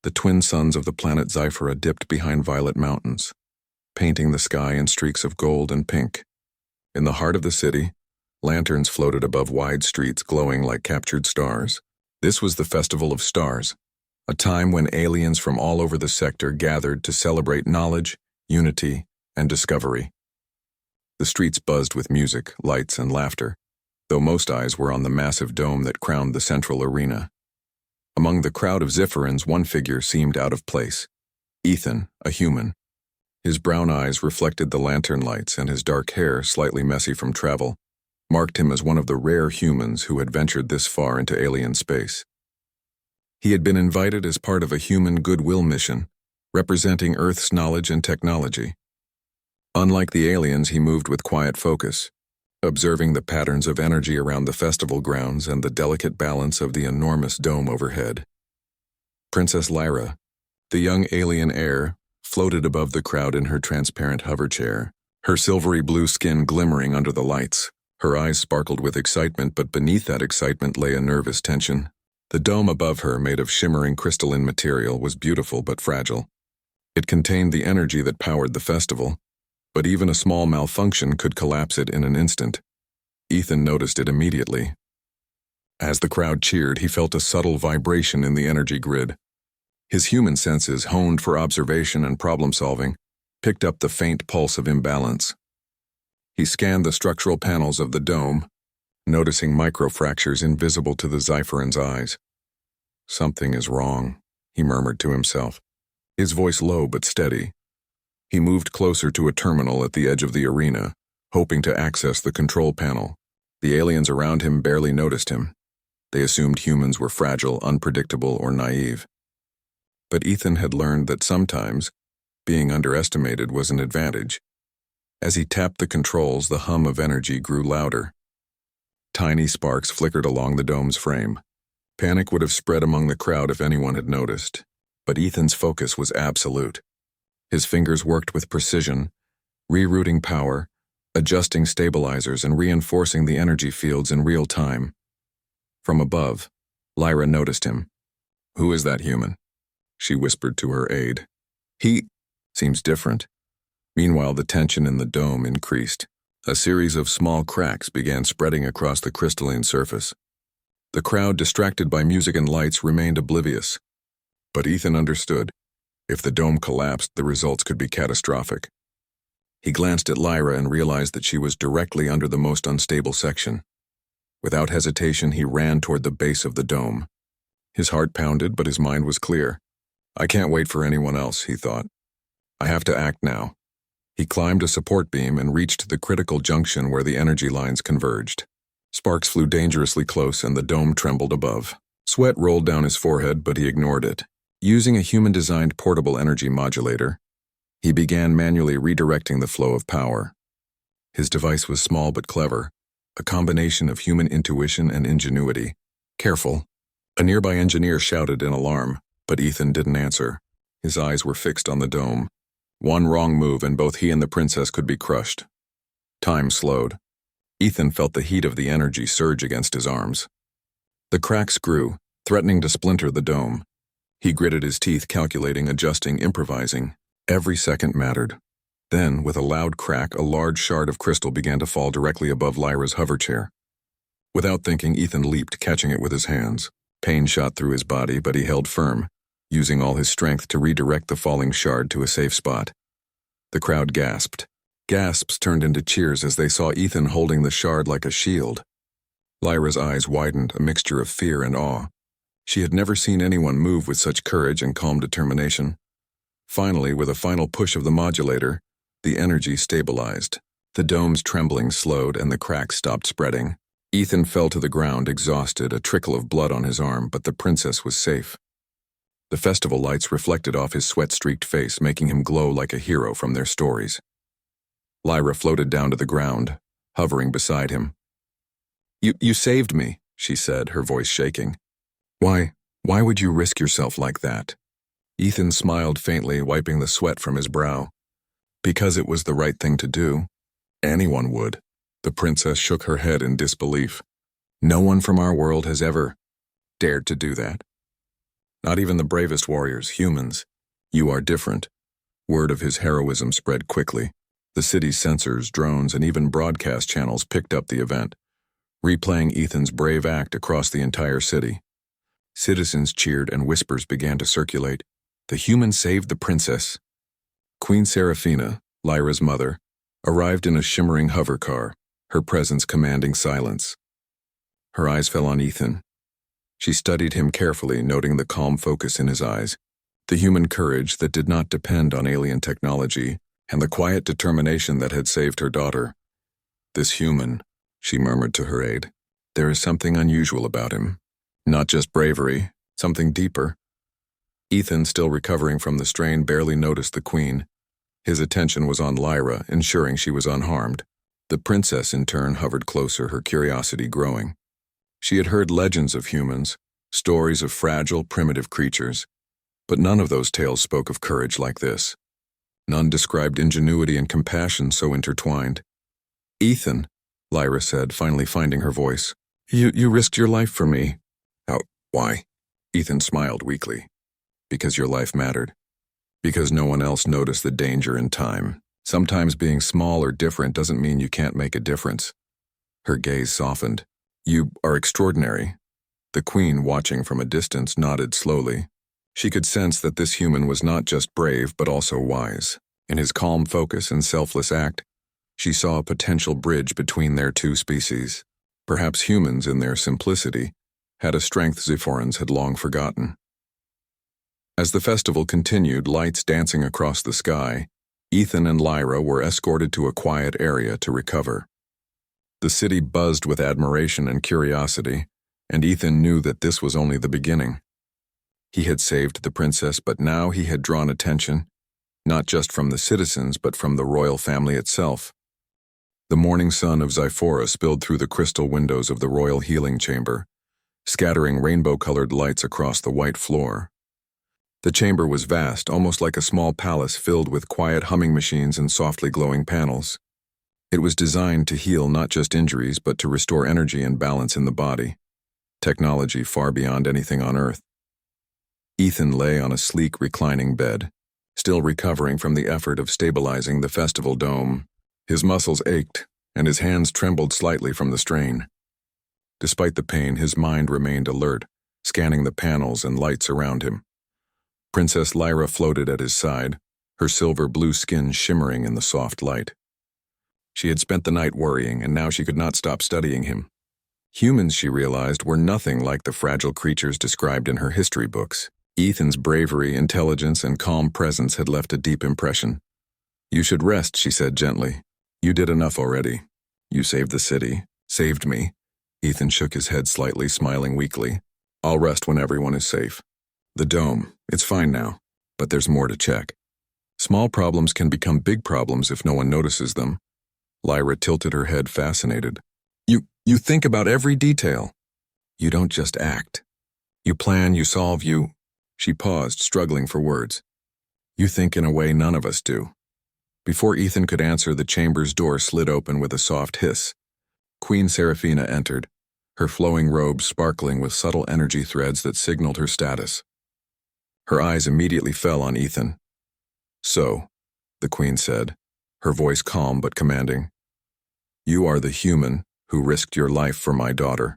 The twin suns of the planet Zyphera dipped behind violet mountains, painting the sky in streaks of gold and pink. In the heart of the city, lanterns floated above wide streets glowing like captured stars. This was the Festival of Stars, a time when aliens from all over the sector gathered to celebrate knowledge, unity, and discovery. The streets buzzed with music, lights, and laughter, though most eyes were on the massive dome that crowned the central arena. Among the crowd of Zypherans, one figure seemed out of place. Ethan, a human. His brown eyes reflected the lantern lights, and his dark hair, slightly messy from travel, marked him as one of the rare humans who had ventured this far into alien space. He had been invited as part of a human goodwill mission, representing Earth's knowledge and technology. Unlike the aliens, he moved with quiet focus, observing the patterns of energy around the festival grounds and the delicate balance of the enormous dome overhead. Princess Lyra, the young alien heir, floated above the crowd in her transparent hover chair, her silvery blue skin glimmering under the lights. Her eyes sparkled with excitement, but beneath that excitement lay a nervous tension. The dome above her, made of shimmering crystalline material, was beautiful but fragile. It contained the energy that powered the festival, but even a small malfunction could collapse it in an instant. Ethan noticed it immediately. As the crowd cheered, he felt a subtle vibration in the energy grid. His human senses, honed for observation and problem-solving, picked up the faint pulse of imbalance. He scanned the structural panels of the dome, noticing microfractures invisible to the Zypheran's eyes. "Something is wrong," he murmured to himself, his voice low but steady. He moved closer to a terminal at the edge of the arena, hoping to access the control panel. The aliens around him barely noticed him. They assumed humans were fragile, unpredictable, or naive. But Ethan had learned that sometimes being underestimated was an advantage. As he tapped the controls, the hum of energy grew louder. Tiny sparks flickered along the dome's frame. Panic would have spread among the crowd if anyone had noticed, but Ethan's focus was absolute. His fingers worked with precision, rerouting power, adjusting stabilizers, and reinforcing the energy fields in real time. From above, Lyra noticed him. "Who is that human?" she whispered to her aide. "He seems different." Meanwhile, the tension in the dome increased. A series of small cracks began spreading across the crystalline surface. The crowd, distracted by music and lights, remained oblivious. But Ethan understood. If the dome collapsed, the results could be catastrophic. He glanced at Lyra and realized that she was directly under the most unstable section. Without hesitation, he ran toward the base of the dome. His heart pounded, but his mind was clear. "I can't wait for anyone else," he thought. "I have to act now." He climbed a support beam and reached the critical junction where the energy lines converged. Sparks flew dangerously close and the dome trembled above. Sweat rolled down his forehead, but he ignored it. Using a human-designed portable energy modulator, he began manually redirecting the flow of power. His device was small but clever, a combination of human intuition and ingenuity. "Careful!" A nearby engineer shouted in alarm, but Ethan didn't answer. His eyes were fixed on the dome. One wrong move and both he and the princess could be crushed. Time slowed. Ethan felt the heat of the energy surge against his arms. The cracks grew, threatening to splinter the dome. He gritted his teeth, calculating, adjusting, improvising. Every second mattered. Then, with a loud crack, a large shard of crystal began to fall directly above Lyra's hover chair. Without thinking, Ethan leaped, catching it with his hands. Pain shot through his body, but he held firm, using all his strength to redirect the falling shard to a safe spot. The crowd gasped. Gasps turned into cheers as they saw Ethan holding the shard like a shield. Lyra's eyes widened, a mixture of fear and awe. She had never seen anyone move with such courage and calm determination. Finally, with a final push of the modulator, the energy stabilized. The dome's trembling slowed and the cracks stopped spreading. Ethan fell to the ground, exhausted, a trickle of blood on his arm, but the princess was safe. The festival lights reflected off his sweat-streaked face, making him glow like a hero from their stories. Lyra floated down to the ground, hovering beside him. You saved me," she said, her voice shaking. Why would you risk yourself like that?" Ethan smiled faintly, wiping the sweat from his brow. "Because it was the right thing to do. Anyone would." The princess shook her head in disbelief. "No one from our world has ever dared to do that." Not even the bravest warriors, humans. You are different. Word of his heroism spread quickly. The city's sensors, drones, and even broadcast channels picked up the event, replaying Ethan's brave act across the entire city. Citizens cheered and whispers began to circulate. The human saved the princess. Queen Seraphina, Lyra's mother, arrived in a shimmering hover car, her presence commanding silence. Her eyes fell on Ethan. She studied him carefully, noting the calm focus in his eyes, the human courage that did not depend on alien technology, and the quiet determination that had saved her daughter. This human, she murmured to her aide. There is something unusual about him. Not just bravery, something deeper. Ethan, still recovering from the strain, barely noticed the queen. His attention was on Lyra, ensuring she was unharmed. The princess, in turn, hovered closer, her curiosity growing. She had heard legends of humans, stories of fragile, primitive creatures, but none of those tales spoke of courage like this. None described ingenuity and compassion so intertwined. Ethan, Lyra said, finally finding her voice. You risked your life for me. Why? Ethan smiled weakly. Because your life mattered. Because no one else noticed the danger in time. Sometimes being small or different doesn't mean you can't make a difference. Her gaze softened. You are extraordinary. The queen, watching from a distance, nodded slowly. She could sense that this human was not just brave but also wise. In his calm focus and selfless act, she saw a potential bridge between their two species. Perhaps humans, in their simplicity, had a strength Zephorans had long forgotten. As the festival continued, lights dancing across the sky, Ethan and Lyra were escorted to a quiet area to recover. The city buzzed with admiration and curiosity, and Ethan knew that this was only the beginning. He had saved the princess, but now he had drawn attention, not just from the citizens, but from the royal family itself. The morning sun of Zyphora spilled through the crystal windows of the royal healing chamber, scattering rainbow-colored lights across the white floor. The chamber was vast, almost like a small palace filled with quiet humming machines and softly glowing panels. It was designed to heal not just injuries, but to restore energy and balance in the body. Technology far beyond anything on Earth. Ethan lay on a sleek, reclining bed, still recovering from the effort of stabilizing the festival dome. His muscles ached, and his hands trembled slightly from the strain. Despite the pain, his mind remained alert, scanning the panels and lights around him. Princess Lyra floated at his side, her silver-blue skin shimmering in the soft light. She had spent the night worrying, and now she could not stop studying him. Humans, she realized, were nothing like the fragile creatures described in her history books. Ethan's bravery, intelligence, and calm presence had left a deep impression. You should rest, she said gently. You did enough already. You saved the city, saved me. Ethan shook his head slightly, smiling weakly. I'll rest when everyone is safe. The dome, it's fine now, but there's more to check. Small problems can become big problems if no one notices them. Lyra tilted her head, fascinated. You think about every detail. You don't just act. You plan, you solve, She paused, struggling for words. You think in a way none of us do. Before Ethan could answer, the chamber's door slid open with a soft hiss. Queen Seraphina entered, her flowing robe sparkling with subtle energy threads that signaled her status. Her eyes immediately fell on Ethan. So, the queen said, her voice calm but commanding, you are the human who risked your life for my daughter.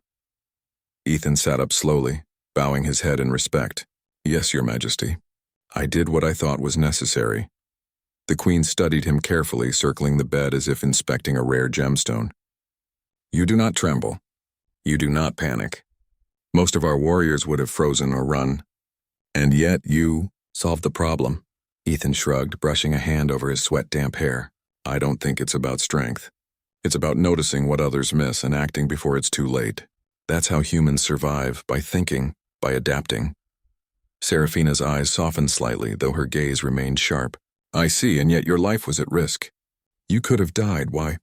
Ethan sat up slowly, bowing his head in respect. Yes, your majesty. I did what I thought was necessary. The queen studied him carefully, circling the bed as if inspecting a rare gemstone. You do not tremble. You do not panic. Most of our warriors would have frozen or run. And yet you solved the problem. Ethan shrugged, brushing a hand over his sweat-damp hair. I don't think it's about strength. It's about noticing what others miss and acting before it's too late. That's how humans survive, by thinking, by adapting. Seraphina's eyes softened slightly, though her gaze remained sharp. I see, and yet your life was at risk. You could have died. Why?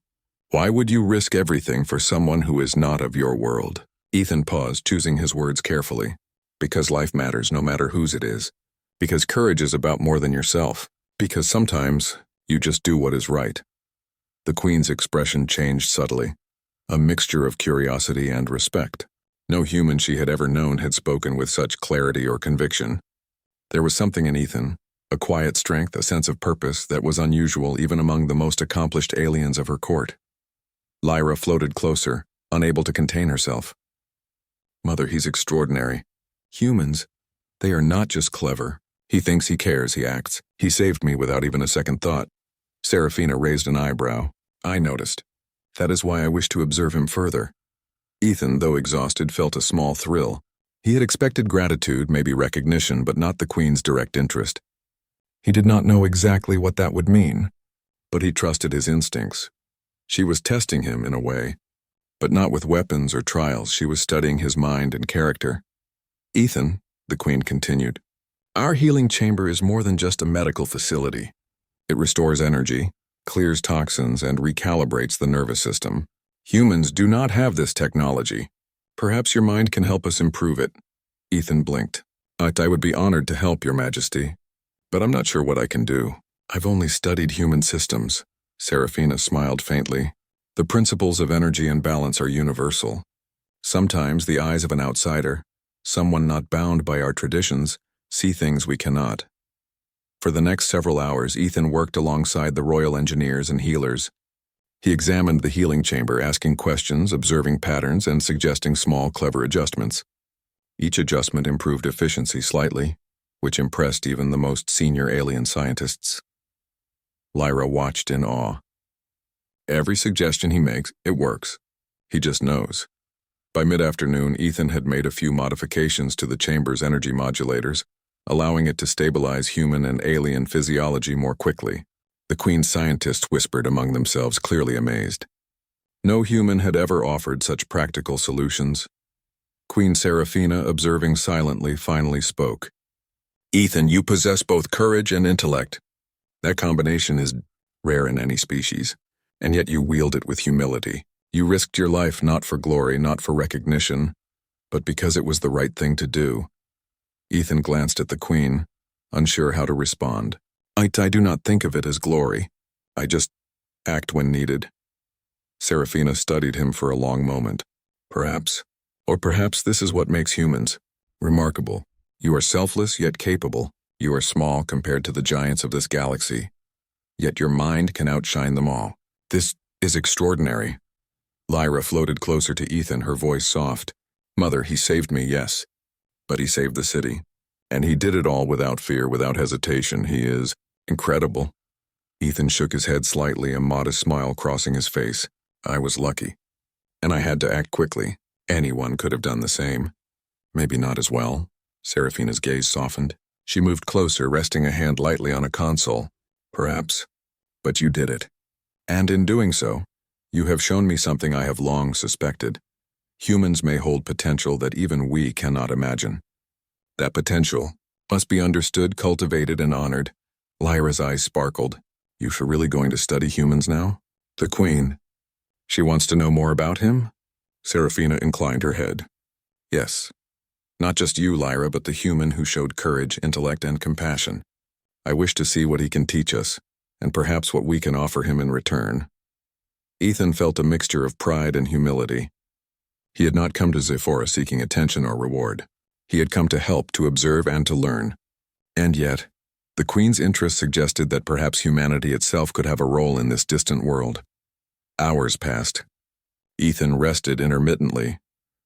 Why would you risk everything for someone who is not of your world? Ethan paused, choosing his words carefully. Because life matters, no matter whose it is. Because courage is about more than yourself. Because sometimes you just do what is right. The queen's expression changed subtly, a mixture of curiosity and respect. No human she had ever known had spoken with such clarity or conviction. There was something in Ethan, a quiet strength, a sense of purpose that was unusual even among the most accomplished aliens of her court. Lyra floated closer, unable to contain herself. Mother, he's extraordinary. Humans, they are not just clever. He thinks, he cares, he acts. He saved me without even a second thought. Seraphina raised an eyebrow. I noticed. That is why I wish to observe him further. Ethan, though exhausted, felt a small thrill. He had expected gratitude, maybe recognition, but not the Queen's direct interest. He did not know exactly what that would mean, but he trusted his instincts. She was testing him in a way, but not with weapons or trials. She was studying his mind and character. Ethan, the Queen continued, our healing chamber is more than just a medical facility. It restores energy, clears toxins, and recalibrates the nervous system. Humans do not have this technology. Perhaps your mind can help us improve it. Ethan blinked. I would be honored to help, Your Majesty, but I'm not sure what I can do. I've only studied human systems. Seraphina smiled faintly. The principles of energy and balance are universal. Sometimes the eyes of an outsider, someone not bound by our traditions, see things we cannot. For the next several hours, Ethan worked alongside the royal engineers and healers. He examined the healing chamber, asking questions, observing patterns, and suggesting small, clever adjustments. Each adjustment improved efficiency slightly, which impressed even the most senior alien scientists. Lyra watched in awe. Every suggestion he makes, it works. He just knows. By mid-afternoon, Ethan had made a few modifications to the chamber's energy modulators, allowing it to stabilize human and alien physiology more quickly. The Queen's scientists whispered among themselves, clearly amazed. No human had ever offered such practical solutions. Queen Seraphina, observing silently, finally spoke. Ethan, you possess both courage and intellect. That combination is rare in any species, and yet you wield it with humility. You risked your life not for glory, not for recognition, but because it was the right thing to do. Ethan glanced at the Queen, unsure how to respond. I do not think of it as glory. I just act when needed. Seraphina studied him for a long moment. Perhaps, or perhaps this is what makes humans remarkable. You are selfless yet capable. You are small compared to the giants of this galaxy. Yet your mind can outshine them all. This is extraordinary. Lyra floated closer to Ethan, her voice soft. Mother, he saved me, yes. But he saved the city. And he did it all without fear, without hesitation. He is incredible. Ethan shook his head slightly, a modest smile crossing his face. I was lucky. And I had to act quickly. Anyone could have done the same. Maybe not as well. Seraphina's gaze softened. She moved closer, resting a hand lightly on a console. Perhaps. But you did it. And in doing so, you have shown me something I have long suspected. Humans may hold potential that even we cannot imagine. That potential must be understood, cultivated, and honored. Lyra's eyes sparkled. You really going to study humans now? The Queen. She wants to know more about him? Seraphina inclined her head. Yes. Not just you, Lyra, but the human who showed courage, intellect, and compassion. I wish to see what he can teach us, and perhaps what we can offer him in return. Ethan felt a mixture of pride and humility. He had not come to Zephora seeking attention or reward. He had come to help, to observe, and to learn. And yet, the Queen's interest suggested that perhaps humanity itself could have a role in this distant world. Hours passed. Ethan rested intermittently,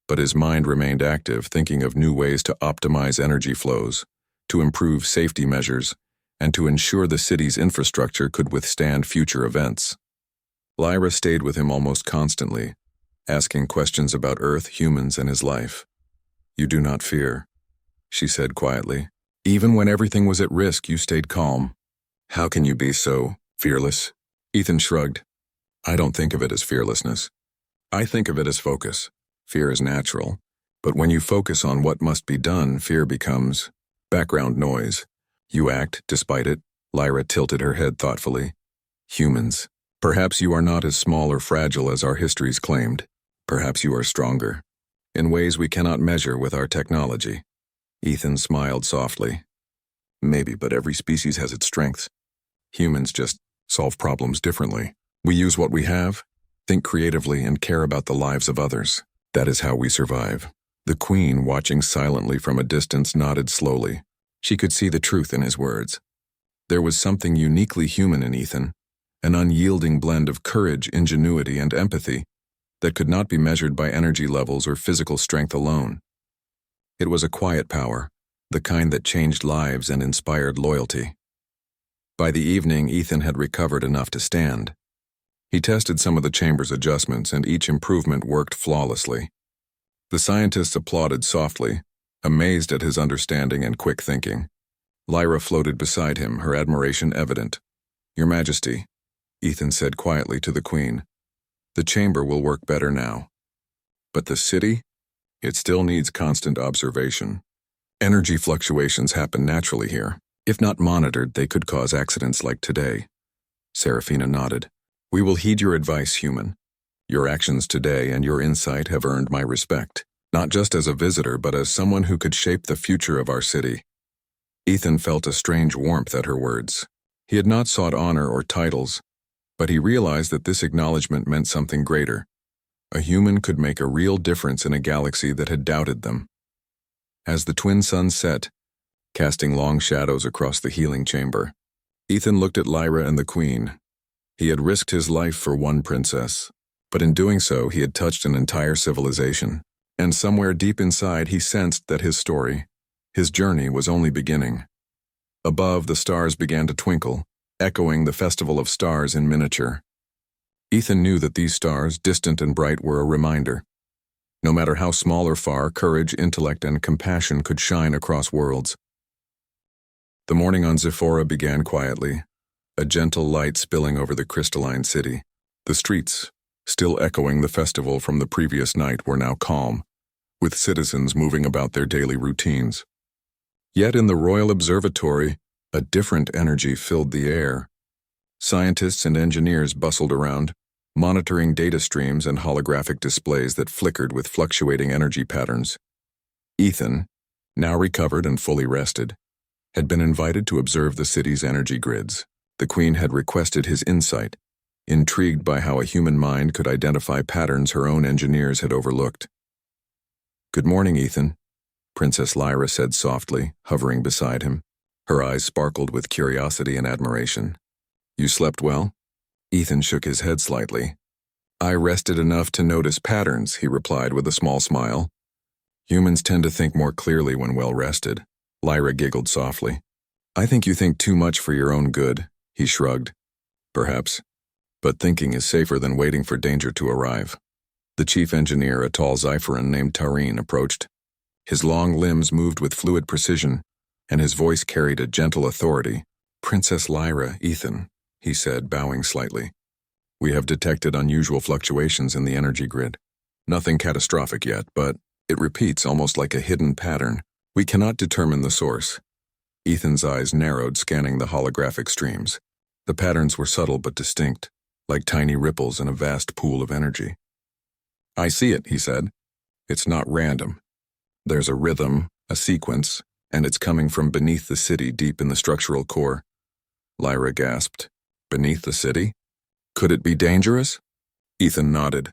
but his mind remained active, thinking of new ways to optimize energy flows, to improve safety measures, and to ensure the city's infrastructure could withstand future events. Lyra stayed with him almost constantly, asking questions about Earth, humans, and his life. You do not fear, she said quietly. Even when everything was at risk, you stayed calm. How can you be so fearless? Ethan shrugged. I don't think of it as fearlessness. I think of it as focus. Fear is natural, but when you focus on what must be done, fear becomes background noise. You act despite it. Lyra tilted her head thoughtfully. Humans. Perhaps you are not as small or fragile as our histories claimed. Perhaps you are stronger, in ways we cannot measure with our technology. Ethan smiled softly. Maybe, but every species has its strengths. Humans just solve problems differently. We use what we have, think creatively, and care about the lives of others. That is how we survive. The Queen, watching silently from a distance, nodded slowly. She could see the truth in his words. There was something uniquely human in Ethan, an unyielding blend of courage, ingenuity, and empathy that could not be measured by energy levels or physical strength alone. It was a quiet power, the kind that changed lives and inspired loyalty. By the evening, Ethan had recovered enough to stand. He tested some of the chamber's adjustments, and each improvement worked flawlessly. The scientists applauded softly, amazed at his understanding and quick thinking. Lyra floated beside him, her admiration evident. "Your Majesty," Ethan said quietly to the Queen, "the chamber will work better now. But the city? It still needs constant observation. Energy fluctuations happen naturally here. If not monitored, they could cause accidents like today." Serafina nodded. "We will heed your advice, human. Your actions today and your insight have earned my respect, not just as a visitor, but as someone who could shape the future of our city." Ethan felt a strange warmth at her words. He had not sought honor or titles, but he realized that this acknowledgement meant something greater. A human could make a real difference in a galaxy that had doubted them. As the twin suns set, casting long shadows across the healing chamber, Ethan looked at Lyra and the Queen. He had risked his life for one princess, but in doing so he had touched an entire civilization, and somewhere deep inside he sensed that his story, his journey, was only beginning. Above, the stars began to twinkle, echoing the festival of stars in miniature. Ethan knew that these stars, distant and bright, were a reminder. No matter how small or far, courage, intellect, and compassion could shine across worlds. The morning on Zephora began quietly, a gentle light spilling over the crystalline city. The streets, still echoing the festival from the previous night, were now calm, with citizens moving about their daily routines. Yet in the Royal Observatory, a different energy filled the air. Scientists and engineers bustled around, monitoring data streams and holographic displays that flickered with fluctuating energy patterns. Ethan, now recovered and fully rested, had been invited to observe the city's energy grids. The Queen had requested his insight, intrigued by how a human mind could identify patterns her own engineers had overlooked. "Good morning, Ethan," Princess Lyra said softly, hovering beside him. Her eyes sparkled with curiosity and admiration. "You slept well?" Ethan shook his head slightly. "I rested enough to notice patterns," he replied with a small smile. "Humans tend to think more clearly when well rested." Lyra giggled softly. "I think you think too much for your own good," he shrugged. "Perhaps. But thinking is safer than waiting for danger to arrive." The chief engineer, a tall Xipheran named Tareen, approached. His long limbs moved with fluid precision, and his voice carried a gentle authority. "Princess Lyra, Ethan," he said, bowing slightly. "We have detected unusual fluctuations in the energy grid. Nothing catastrophic yet, but it repeats almost like a hidden pattern. We cannot determine the source." Ethan's eyes narrowed, scanning the holographic streams. The patterns were subtle but distinct, like tiny ripples in a vast pool of energy. "I see it," he said. "It's not random. There's a rhythm, a sequence, and it's coming from beneath the city, deep in the structural core." Lyra gasped. "Beneath the city? Could it be dangerous?" Ethan nodded.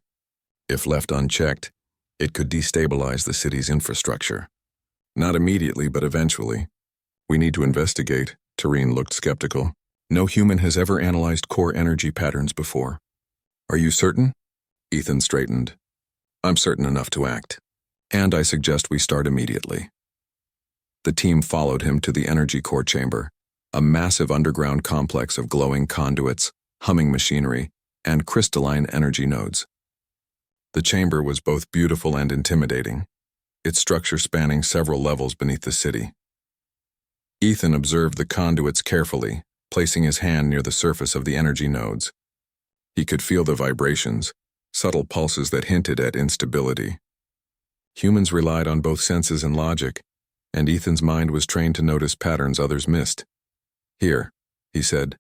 "If left unchecked, it could destabilize the city's infrastructure. Not immediately, but eventually. We need to investigate." Tareen looked skeptical. "No human has ever analyzed core energy patterns before." "Are you certain?" Ethan straightened. "I'm certain enough to act. And I suggest we start immediately." The team followed him to the energy core chamber, a massive underground complex of glowing conduits, humming machinery, and crystalline energy nodes. The chamber was both beautiful and intimidating, its structure spanning several levels beneath the city. Ethan observed the conduits carefully, placing his hand near the surface of the energy nodes. He could feel the vibrations, subtle pulses that hinted at instability. Humans relied on both senses and logic, and Ethan's mind was trained to notice patterns others missed. "Here," he said,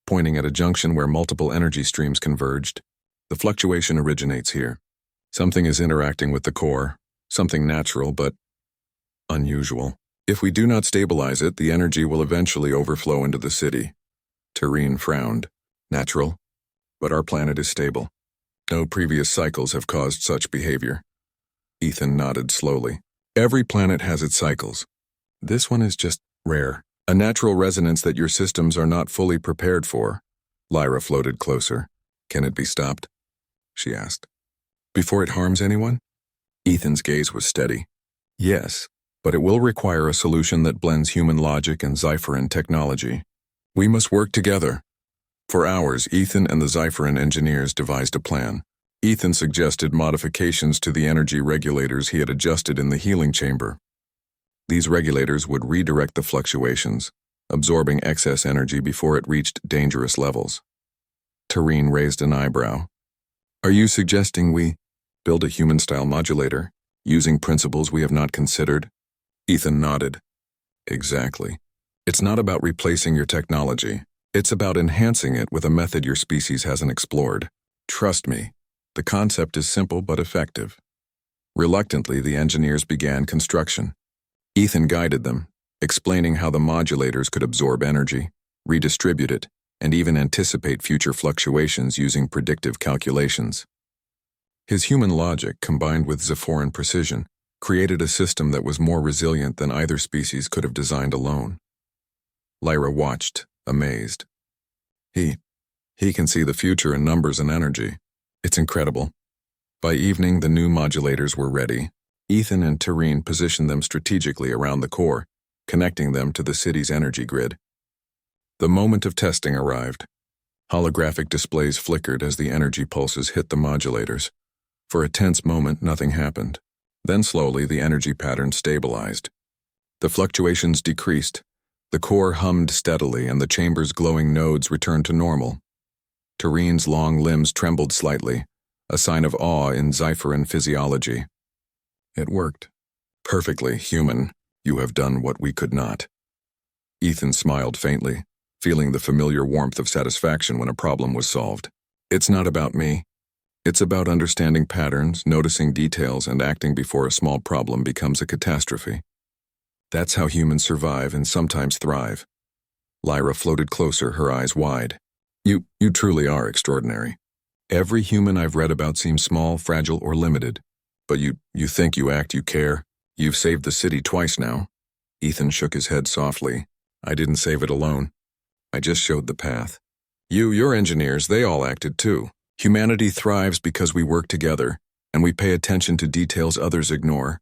pointing at a junction where multiple energy streams converged. "The fluctuation originates here. Something is interacting with the core, something natural but unusual. If we do not stabilize it, the energy will eventually overflow into the city." Tareen frowned. "Natural? But our planet is stable. No previous cycles have caused such behavior." Ethan nodded slowly. Every planet has its cycles. This one is just rare. A natural resonance that your systems are not fully prepared for. Lyra floated closer. Can it be stopped? She asked. Before it harms anyone? Ethan's gaze was steady. Yes, but it will require a solution that blends human logic and Xipheran technology. We must work together. For hours, Ethan and the Xipheran engineers devised a plan. Ethan suggested modifications to the energy regulators he had adjusted in the healing chamber. These regulators would redirect the fluctuations, absorbing excess energy before it reached dangerous levels. Tareen raised an eyebrow. Are you suggesting we build a human-style modulator, using principles we have not considered? Ethan nodded. Exactly. It's not about replacing your technology. It's about enhancing it with a method your species hasn't explored. Trust me, the concept is simple but effective. Reluctantly, the engineers began construction. Ethan guided them, explaining how the modulators could absorb energy, redistribute it, and even anticipate future fluctuations using predictive calculations. His human logic, combined with Xiphoran precision, created a system that was more resilient than either species could have designed alone. Lyra watched, amazed. He can see the future in numbers and energy. It's incredible. By evening, the new modulators were ready. Ethan and Tareen positioned them strategically around the core, connecting them to the city's energy grid. The moment of testing arrived. Holographic displays flickered as the energy pulses hit the modulators. For a tense moment, nothing happened. Then slowly, the energy pattern stabilized. The fluctuations decreased. The core hummed steadily, and the chamber's glowing nodes returned to normal. Tareen's long limbs trembled slightly, a sign of awe in Xipheran physiology. It worked. Perfectly human. You have done what we could not. Ethan smiled faintly, feeling the familiar warmth of satisfaction when a problem was solved. It's not about me. It's about understanding patterns, noticing details, and acting before a small problem becomes a catastrophe. That's how humans survive and sometimes thrive. Lyra floated closer, her eyes wide. You truly are extraordinary. Every human I've read about seems small, fragile, or limited. But you think, you act, you care. You've saved the city twice now. Ethan shook his head softly. I didn't save it alone. I just showed the path. Your engineers, they all acted too. Humanity thrives because we work together, and we pay attention to details others ignore.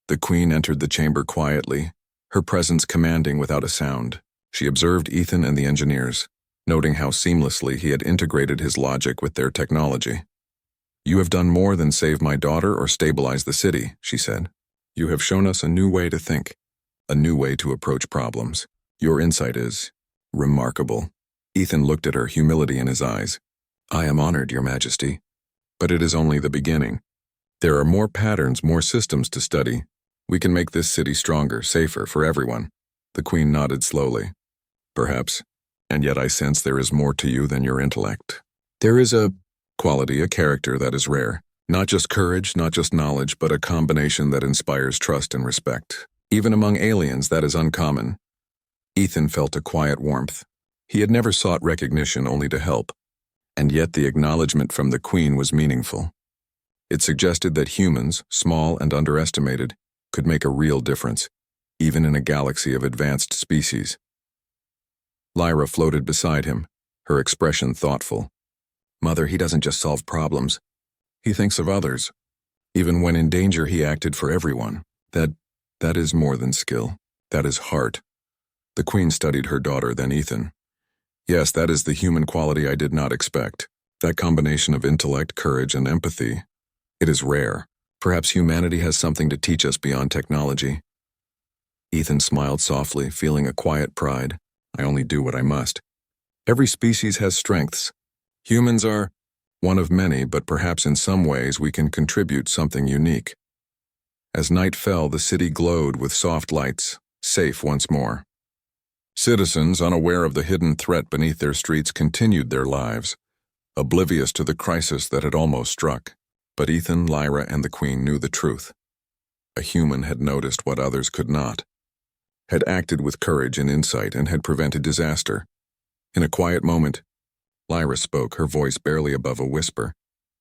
The Queen entered the chamber quietly, her presence commanding without a sound. She observed Ethan and the engineers, noting how seamlessly he had integrated his logic with their technology. You have done more than save my daughter or stabilize the city, she said. You have shown us a new way to think, a new way to approach problems. Your insight is remarkable. Ethan looked at her, humility in his eyes. I am honored, Your Majesty. But it is only the beginning. There are more patterns, more systems to study. We can make this city stronger, safer for everyone. The Queen nodded slowly. Perhaps, and yet I sense there is more to you than your intellect. There is a quality, a character that is rare. Not just courage, not just knowledge, but a combination that inspires trust and respect. Even among aliens, that is uncommon. Ethan felt a quiet warmth. He had never sought recognition, only to help. And yet the acknowledgement from the Queen was meaningful. It suggested that humans, small and underestimated, could make a real difference, even in a galaxy of advanced species. Lyra floated beside him, her expression thoughtful. Mother, he doesn't just solve problems. He thinks of others. Even when in danger, he acted for everyone. That is more than skill. That is heart. The Queen studied her daughter, then Ethan. Yes, that is the human quality I did not expect. That combination of intellect, courage, and empathy. It is rare. Perhaps humanity has something to teach us beyond technology. Ethan smiled softly, feeling a quiet pride. I only do what I must. Every species has strengths. Humans are one of many, but perhaps in some ways we can contribute something unique. As night fell, the city glowed with soft lights, safe once more. Citizens, unaware of the hidden threat beneath their streets, continued their lives, oblivious to the crisis that had almost struck. But Ethan, Lyra, and the Queen knew the truth. A human had noticed what others could not, had acted with courage and insight, and had prevented disaster. In a quiet moment, Lyra spoke, her voice barely above a whisper.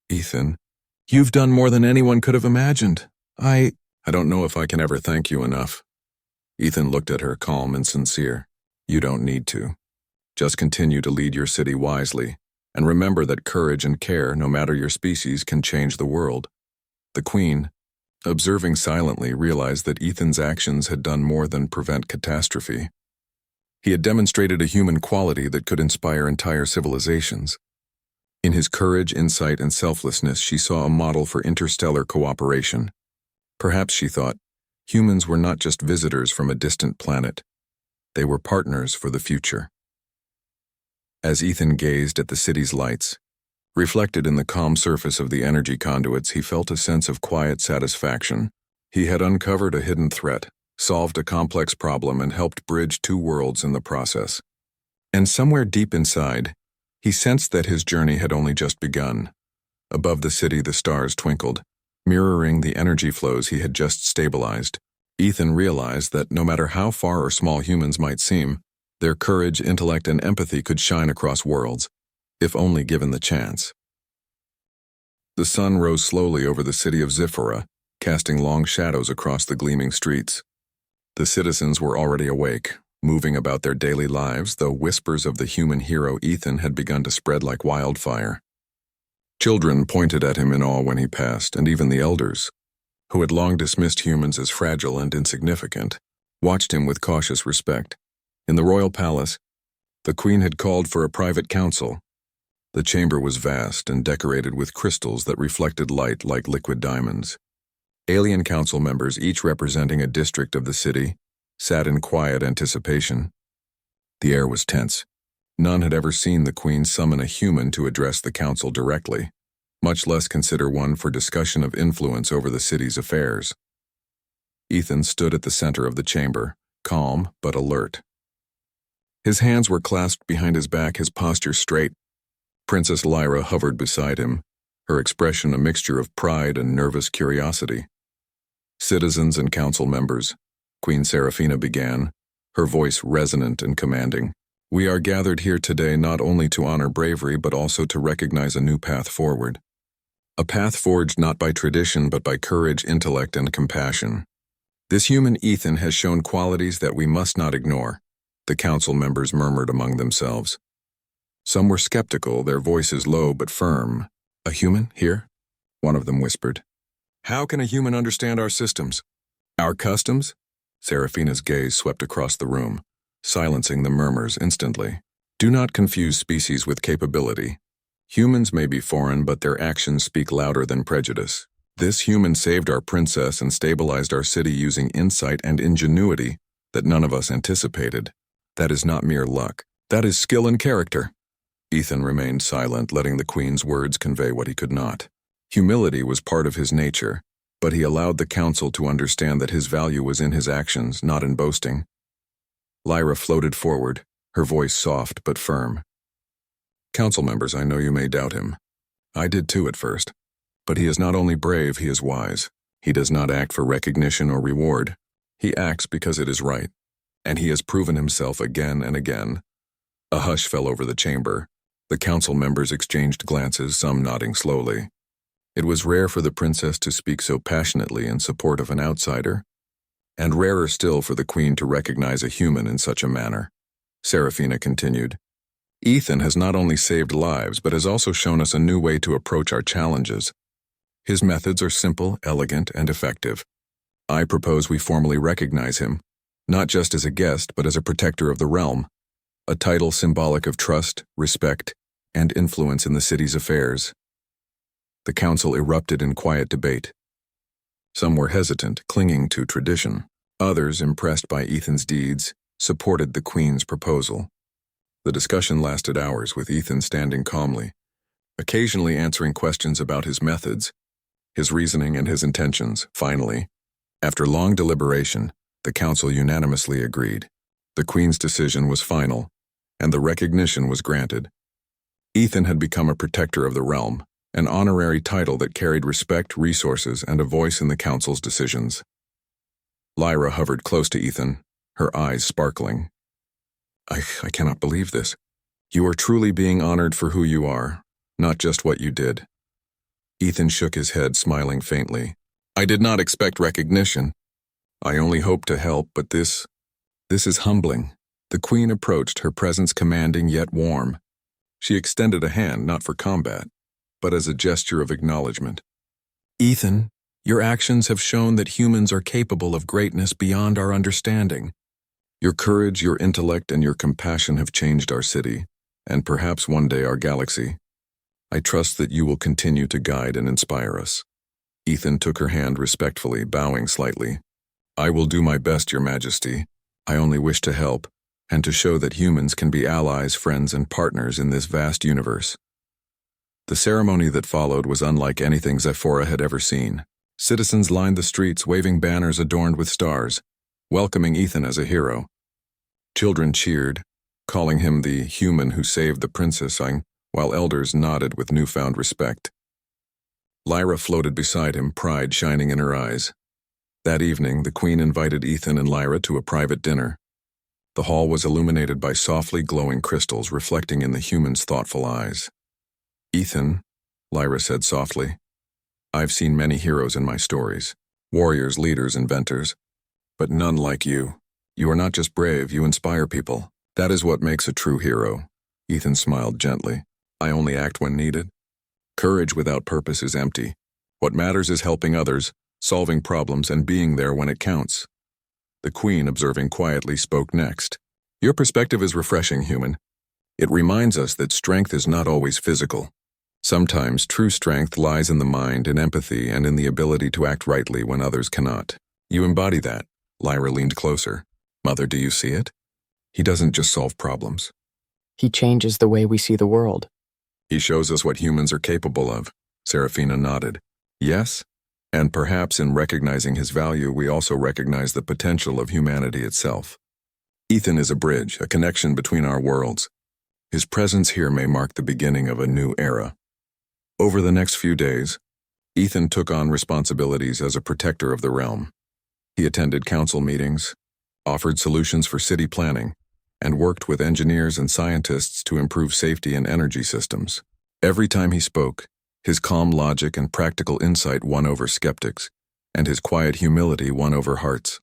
Ethan, you've done more than anyone could have imagined. I don't know if I can ever thank you enough. Ethan looked at her, calm and sincere. You don't need to. Just continue to lead your city wisely, and remember that courage and care, no matter your species, can change the world. The Queen, observing silently, realized that Ethan's actions had done more than prevent catastrophe. He had demonstrated a human quality that could inspire entire civilizations. In his courage, insight, and selflessness, she saw a model for interstellar cooperation. Perhaps, she thought, humans were not just visitors from a distant planet. They were partners for the future. As Ethan gazed at the city's lights, reflected in the calm surface of the energy conduits, he felt a sense of quiet satisfaction. He had uncovered a hidden threat, solved a complex problem, and helped bridge two worlds in the process. And somewhere deep inside, he sensed that his journey had only just begun. Above the city, the stars twinkled, mirroring the energy flows he had just stabilized. Ethan realized that no matter how far or small humans might seem, their courage, intellect, and empathy could shine across worlds, if only given the chance. The sun rose slowly over the city of Zifora, casting long shadows across the gleaming streets. The citizens were already awake, moving about their daily lives, though whispers of the human hero Ethan had begun to spread like wildfire. Children pointed at him in awe when he passed, and even the elders, who had long dismissed humans as fragile and insignificant, watched him with cautious respect. In the royal palace, the Queen had called for a private council. The chamber was vast and decorated with crystals that reflected light like liquid diamonds. Alien council members, each representing a district of the city, sat in quiet anticipation. The air was tense. None had ever seen the Queen summon a human to address the council directly, much less consider one for discussion of influence over the city's affairs. Ethan stood at the center of the chamber, calm but alert. His hands were clasped behind his back, his posture straight. Princess Lyra hovered beside him, her expression a mixture of pride and nervous curiosity. Citizens and council members, Queen Seraphina began, her voice resonant and commanding. We are gathered here today not only to honor bravery but also to recognize a new path forward. A path forged not by tradition but by courage, intellect, and compassion. This human Ethan has shown qualities that we must not ignore, the council members murmured among themselves. Some were skeptical, their voices low but firm. A human here? One of them whispered. How can a human understand our systems? Our customs? Seraphina's gaze swept across the room, silencing the murmurs instantly. Do not confuse species with capability. Humans may be foreign, but their actions speak louder than prejudice. This human saved our princess and stabilized our city using insight and ingenuity that none of us anticipated. That is not mere luck. That is skill and character. Ethan remained silent, letting the Queen's words convey what he could not. Humility was part of his nature, but he allowed the council to understand that his value was in his actions, not in boasting. Lyra floated forward, her voice soft but firm. Council members, I know you may doubt him. I did too at first. But he is not only brave, he is wise. He does not act for recognition or reward. He acts because it is right. And he has proven himself again and again. A hush fell over the chamber. The council members exchanged glances, some nodding slowly. It was rare for the princess to speak so passionately in support of an outsider, and rarer still for the Queen to recognize a human in such a manner. Seraphina continued, Ethan has not only saved lives, but has also shown us a new way to approach our challenges. His methods are simple, elegant, and effective. I propose we formally recognize him, not just as a guest, but as a protector of the realm, a title symbolic of trust, respect, and influence in the city's affairs. The council erupted in quiet debate. Some were hesitant, clinging to tradition. Others, impressed by Ethan's deeds, supported the Queen's proposal. The discussion lasted hours, with Ethan standing calmly, occasionally answering questions about his methods, his reasoning, and his intentions. Finally, after long deliberation, the council unanimously agreed. The Queen's decision was final, and the recognition was granted. Ethan had become a protector of the realm, an honorary title that carried respect, resources, and a voice in the council's decisions. Lyra hovered close to Ethan, her eyes sparkling. I cannot believe this. You are truly being honored for who you are, not just what you did. Ethan shook his head, smiling faintly. I did not expect recognition. I only hoped to help, but this is humbling. The queen approached, her presence commanding yet warm. She extended a hand, not for combat, but as a gesture of acknowledgement. Ethan, your actions have shown that humans are capable of greatness beyond our understanding. Your courage, your intellect, and your compassion have changed our city, and perhaps one day our galaxy. I trust that you will continue to guide and inspire us. Ethan took her hand respectfully, bowing slightly. I will do my best, Your Majesty. I only wish to help, and to show that humans can be allies, friends, and partners in this vast universe. The ceremony that followed was unlike anything Zephora had ever seen. Citizens lined the streets, waving banners adorned with stars, welcoming Ethan as a hero. Children cheered, calling him the human who saved the princess, while elders nodded with newfound respect. Lyra floated beside him, pride shining in her eyes. That evening, the queen invited Ethan and Lyra to a private dinner. The hall was illuminated by softly glowing crystals reflecting in the human's thoughtful eyes. Ethan, Lyra said softly, I've seen many heroes in my stories, warriors, leaders, inventors, but none like you. You are not just brave, you inspire people. That is what makes a true hero. Ethan smiled gently. I only act when needed. Courage without purpose is empty. What matters is helping others, solving problems, and being there when it counts. The queen, observing quietly, spoke next. Your perspective is refreshing, human. It reminds us that strength is not always physical. Sometimes true strength lies in the mind, in empathy, and in the ability to act rightly when others cannot. You embody that. Lyra leaned closer. Mother, do you see it? He doesn't just solve problems. He changes the way we see the world. He shows us what humans are capable of. Serafina nodded. Yes, and perhaps in recognizing his value, we also recognize the potential of humanity itself. Ethan is a bridge, a connection between our worlds. His presence here may mark the beginning of a new era. Over the next few days, Ethan took on responsibilities as a protector of the realm. He attended council meetings, offered solutions for city planning, and worked with engineers and scientists to improve safety and energy systems. Every time he spoke, his calm logic and practical insight won over skeptics, and his quiet humility won over hearts.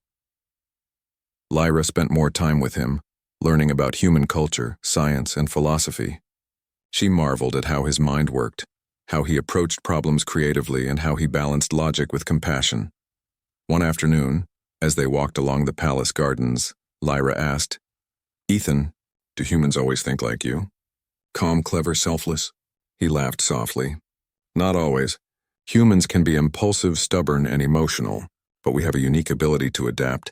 Lyra spent more time with him, learning about human culture, science, and philosophy. She marveled at how his mind worked, how he approached problems creatively, and how he balanced logic with compassion. One afternoon, as they walked along the palace gardens, Lyra asked, Ethan, do humans always think like you? Calm, clever, selfless? He laughed softly. Not always. Humans can be impulsive, stubborn, and emotional, but we have a unique ability to adapt,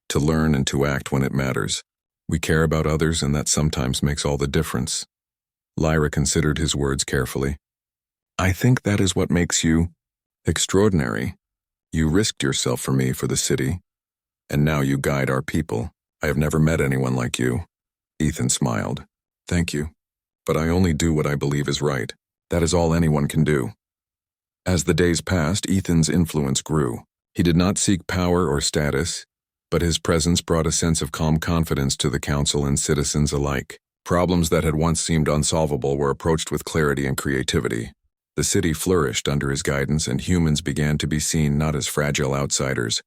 to learn, and to act when it matters. We care about others, and that sometimes makes all the difference. Lyra considered his words carefully. I think that is what makes you extraordinary. You risked yourself for me, for the city, and now you guide our people. I have never met anyone like you. Ethan smiled. Thank you. But I only do what I believe is right. That is all anyone can do. As the days passed, Ethan's influence grew. He did not seek power or status, but his presence brought a sense of calm confidence to the council and citizens alike. Problems that had once seemed unsolvable were approached with clarity and creativity. The city flourished under his guidance, and humans began to be seen not as fragile outsiders,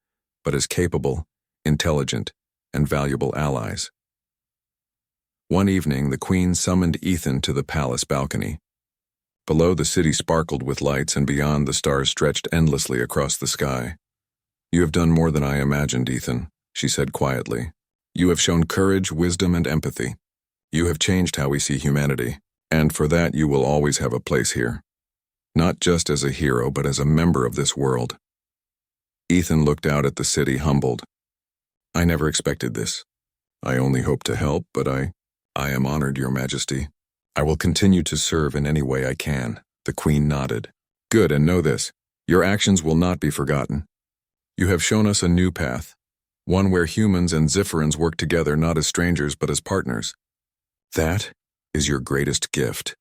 but as capable, intelligent, and valuable allies. One evening, the queen summoned Ethan to the palace balcony. Below, the city sparkled with lights, and beyond, the stars stretched endlessly across the sky. You have done more than I imagined, Ethan, she said quietly. You have shown courage, wisdom, and empathy. You have changed how we see humanity, and for that you will always have a place here. Not just as a hero, but as a member of this world. Ethan looked out at the city, humbled. I never expected this. I only hoped to help, but I am honored, Your Majesty. I will continue to serve in any way I can. The queen nodded. Good, and know this. Your actions will not be forgotten. You have shown us a new path, one where humans and Zephyrians work together not as strangers but as partners. That is your greatest gift.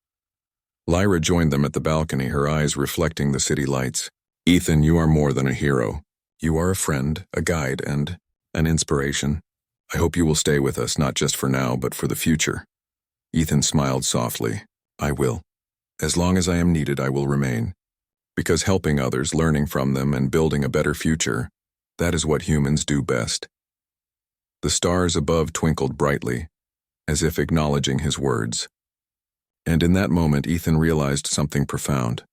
Lyra joined them at the balcony, her eyes reflecting the city lights. Ethan, you are more than a hero. You are a friend, a guide, and an inspiration. I hope you will stay with us, not just for now, but for the future. Ethan smiled softly. I will. As long as I am needed, I will remain. Because helping others, learning from them, and building a better future, that is what humans do best. The stars above twinkled brightly, as if acknowledging his words. And in that moment, Ethan realized something profound.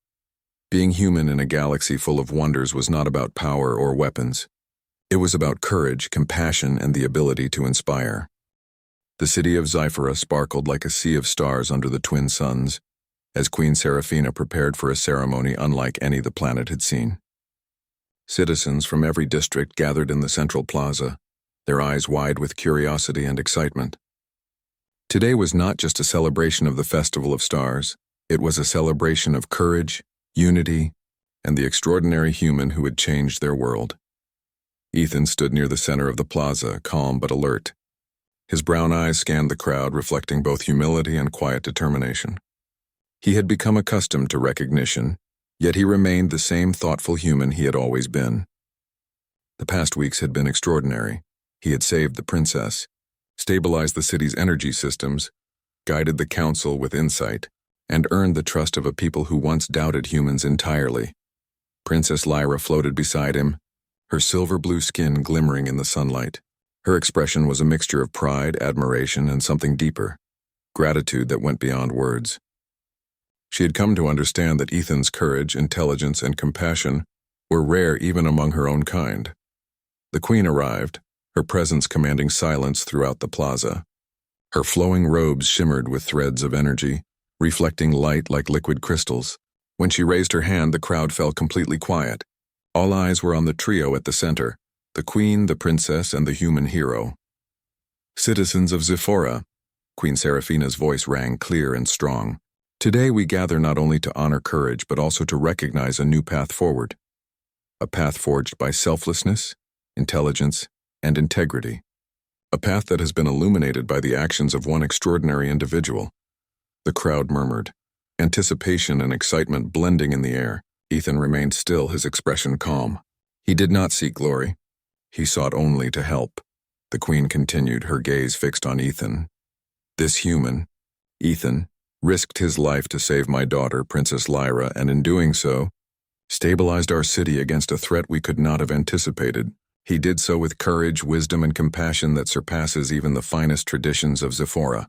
Being human in a galaxy full of wonders was not about power or weapons. It was about courage, compassion, and the ability to inspire. The city of Zyphera sparkled like a sea of stars under the twin suns, as Queen Seraphina prepared for a ceremony unlike any the planet had seen. Citizens from every district gathered in the central plaza, their eyes wide with curiosity and excitement. Today was not just a celebration of the Festival of Stars, it was a celebration of courage, unity, and the extraordinary human who had changed their world. Ethan stood near the center of the plaza, calm but alert. His brown eyes scanned the crowd, reflecting both humility and quiet determination. He had become accustomed to recognition, yet he remained the same thoughtful human he had always been. The past weeks had been extraordinary. He had saved the princess, stabilized the city's energy systems, guided the council with insight, and earned the trust of a people who once doubted humans entirely. Princess Lyra floated beside him, her silver-blue skin glimmering in the sunlight. Her expression was a mixture of pride, admiration, and something deeper, gratitude that went beyond words. She had come to understand that Ethan's courage, intelligence, and compassion were rare even among her own kind. The queen arrived, her presence commanding silence throughout the plaza. Her flowing robes shimmered with threads of energy, reflecting light like liquid crystals. When she raised her hand, the crowd fell completely quiet. All eyes were on the trio at the center, the queen, the princess, and the human hero. Citizens of Zyphera, Queen Seraphina's voice rang clear and strong. Today we gather not only to honor courage, but also to recognize a new path forward. A path forged by selflessness, intelligence, and integrity. A path that has been illuminated by the actions of one extraordinary individual. The crowd murmured, anticipation and excitement blending in the air. Ethan remained still, his expression calm. He did not seek glory. He sought only to help. The queen continued, her gaze fixed on Ethan. This human, Ethan, risked his life to save my daughter, Princess Lyra, and in doing so, stabilized our city against a threat we could not have anticipated. He did so with courage, wisdom, and compassion that surpasses even the finest traditions of Zyphera.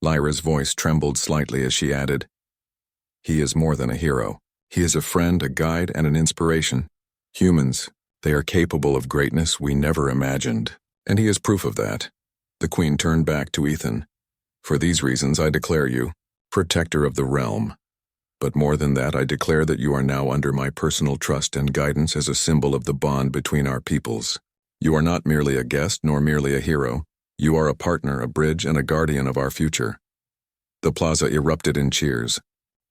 Lyra's voice trembled slightly as she added, "He is more than a hero. He is a friend, a guide, and an inspiration. Humans, they are capable of greatness we never imagined, and he is proof of that." The queen turned back to Ethan. "For these reasons I declare you protector of the realm. But more than that, I declare that you are now under my personal trust and guidance as a symbol of the bond between our peoples. You are not merely a guest nor merely a hero. You are a partner, a bridge, and a guardian of our future." The plaza erupted in cheers.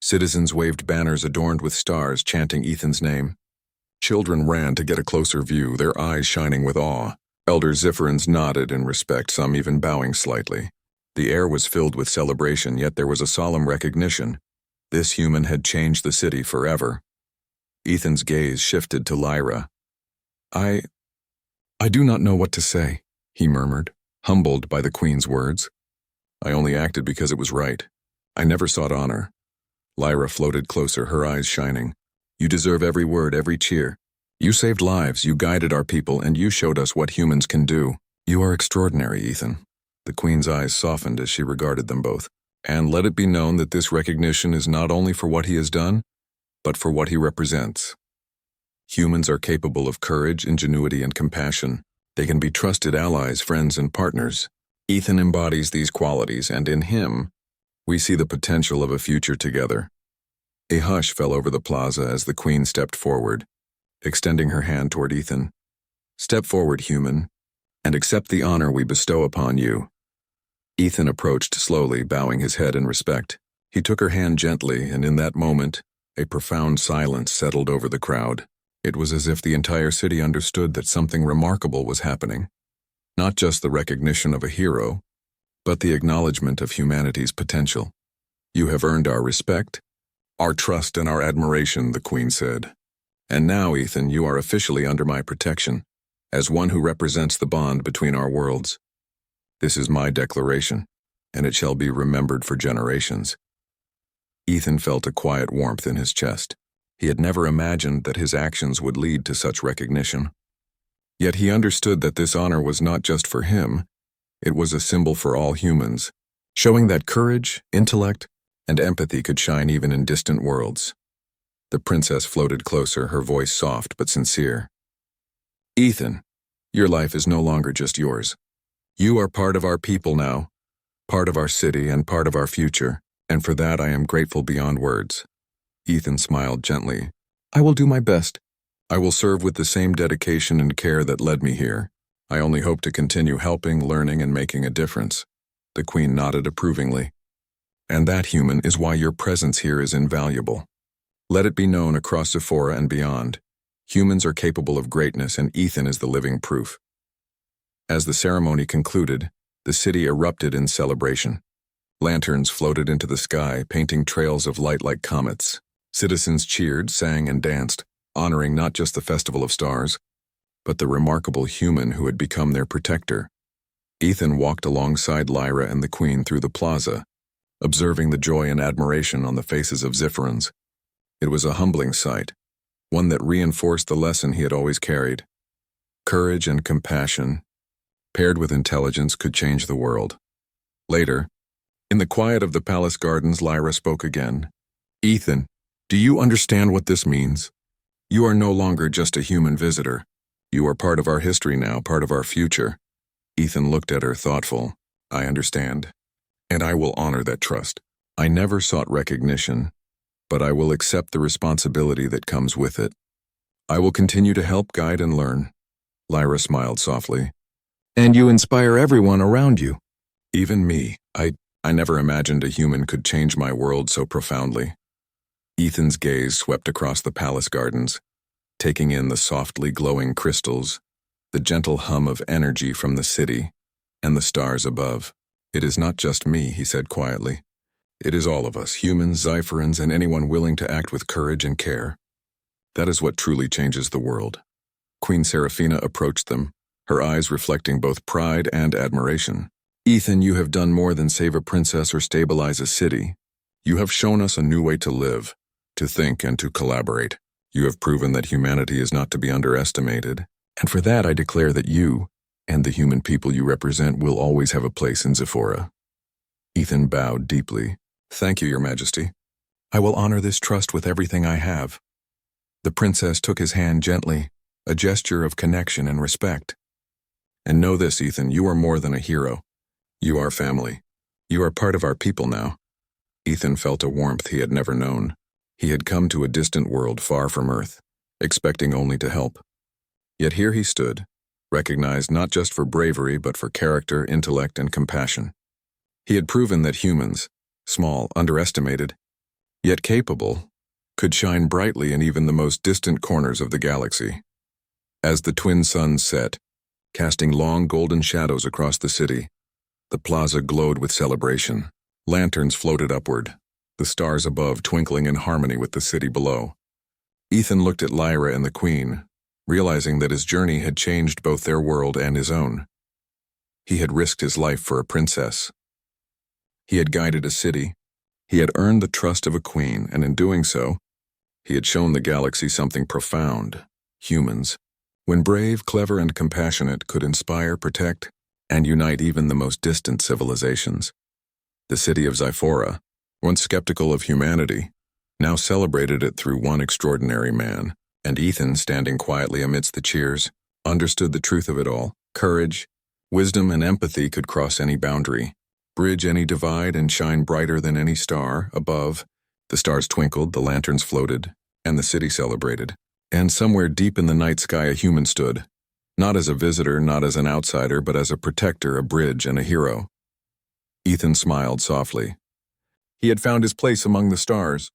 Citizens waved banners adorned with stars, chanting Ethan's name. Children ran to get a closer view, their eyes shining with awe. Elder Zypherans nodded in respect, some even bowing slightly. The air was filled with celebration, yet there was a solemn recognition. This human had changed the city forever. Ethan's gaze shifted to Lyra. I do not know what to say," he murmured, humbled by the queen's words. "I only acted because it was right. I never sought honor." Lyra floated closer, her eyes shining. "You deserve every word, every cheer. You saved lives, you guided our people, and you showed us what humans can do. You are extraordinary, Ethan." The queen's eyes softened as she regarded them both. "And let it be known that this recognition is not only for what he has done, but for what he represents. Humans are capable of courage, ingenuity, and compassion. They can be trusted allies, friends, and partners. Ethan embodies these qualities, and in him, we see the potential of a future together." A hush fell over the plaza as the queen stepped forward, extending her hand toward Ethan. "Step forward, human, and accept the honor we bestow upon you." Ethan approached slowly, bowing his head in respect. He took her hand gently, and in that moment, a profound silence settled over the crowd. It was as if the entire city understood that something remarkable was happening. Not just the recognition of a hero, but the acknowledgement of humanity's potential. "You have earned our respect, our trust, and our admiration," the queen said. "And now, Ethan, you are officially under my protection, as one who represents the bond between our worlds. This is my declaration, and it shall be remembered for generations." Ethan felt a quiet warmth in his chest. He had never imagined that his actions would lead to such recognition. Yet he understood that this honor was not just for him, it was a symbol for all humans, showing that courage, intellect, and empathy could shine even in distant worlds. The princess floated closer, her voice soft but sincere. "Ethan, your life is no longer just yours. You are part of our people now, part of our city and part of our future, and for that I am grateful beyond words." Ethan smiled gently. "I will do my best. I will serve with the same dedication and care that led me here. I only hope to continue helping, learning, and making a difference." The queen nodded approvingly. "And that, human, is why your presence here is invaluable. Let it be known across Sephora and beyond. Humans are capable of greatness, and Ethan is the living proof." As the ceremony concluded, the city erupted in celebration. Lanterns floated into the sky, painting trails of light like comets. Citizens cheered, sang, and danced, honoring not just the Festival of Stars, but the remarkable human who had become their protector. Ethan walked alongside Lyra and the Queen through the plaza, observing the joy and admiration on the faces of Zephyrians. It was a humbling sight, one that reinforced the lesson he had always carried. Courage and compassion, paired with intelligence, could change the world. Later, in the quiet of the palace gardens, Lyra spoke again. "Ethan, do you understand what this means? You are no longer just a human visitor. You are part of our history now, part of our future." Ethan looked at her, thoughtful. "I understand, and I will honor that trust. I never sought recognition, but I will accept the responsibility that comes with it. I will continue to help, guide, and learn." Lyra smiled softly. "And you inspire everyone around you." "Even me. I never imagined a human could change my world so profoundly." Ethan's gaze swept across the palace gardens, taking in the softly glowing crystals, the gentle hum of energy from the city, and the stars above. "It is not just me," he said quietly. "It is all of us, humans, Zyphorans, and anyone willing to act with courage and care. That is what truly changes the world." Queen Seraphina approached them, her eyes reflecting both pride and admiration. "Ethan, you have done more than save a princess or stabilize a city. You have shown us a new way to live, to think, and to collaborate. You have proven that humanity is not to be underestimated, and for that I declare that you, and the human people you represent, will always have a place in Sephora." Ethan bowed deeply. "Thank you, Your Majesty. I will honor this trust with everything I have." The princess took his hand gently, a gesture of connection and respect. "And know this, Ethan, you are more than a hero. You are family. You are part of our people now." Ethan felt a warmth he had never known. He had come to a distant world far from Earth, expecting only to help. Yet here he stood, recognized not just for bravery but for character, intellect, and compassion. He had proven that humans, small, underestimated, yet capable, could shine brightly in even the most distant corners of the galaxy. As the twin suns set, casting long golden shadows across the city, the plaza glowed with celebration. Lanterns floated upward, the stars above twinkling in harmony with the city below. Ethan looked at Lyra and the Queen, realizing that his journey had changed both their world and his own. He had risked his life for a princess. He had guided a city. He had earned the trust of a queen, and in doing so, he had shown the galaxy something profound: humans, when brave, clever, and compassionate, could inspire, protect, and unite even the most distant civilizations. The city of Zyphora, once skeptical of humanity, now celebrated it through one extraordinary man, and Ethan, standing quietly amidst the cheers, understood the truth of it all. Courage, wisdom, and empathy could cross any boundary, bridge any divide, and shine brighter than any star above. The stars twinkled, the lanterns floated, and the city celebrated. And somewhere deep in the night sky a human stood, not as a visitor, not as an outsider, but as a protector, a bridge, and a hero. Ethan smiled softly. He had found his place among the stars,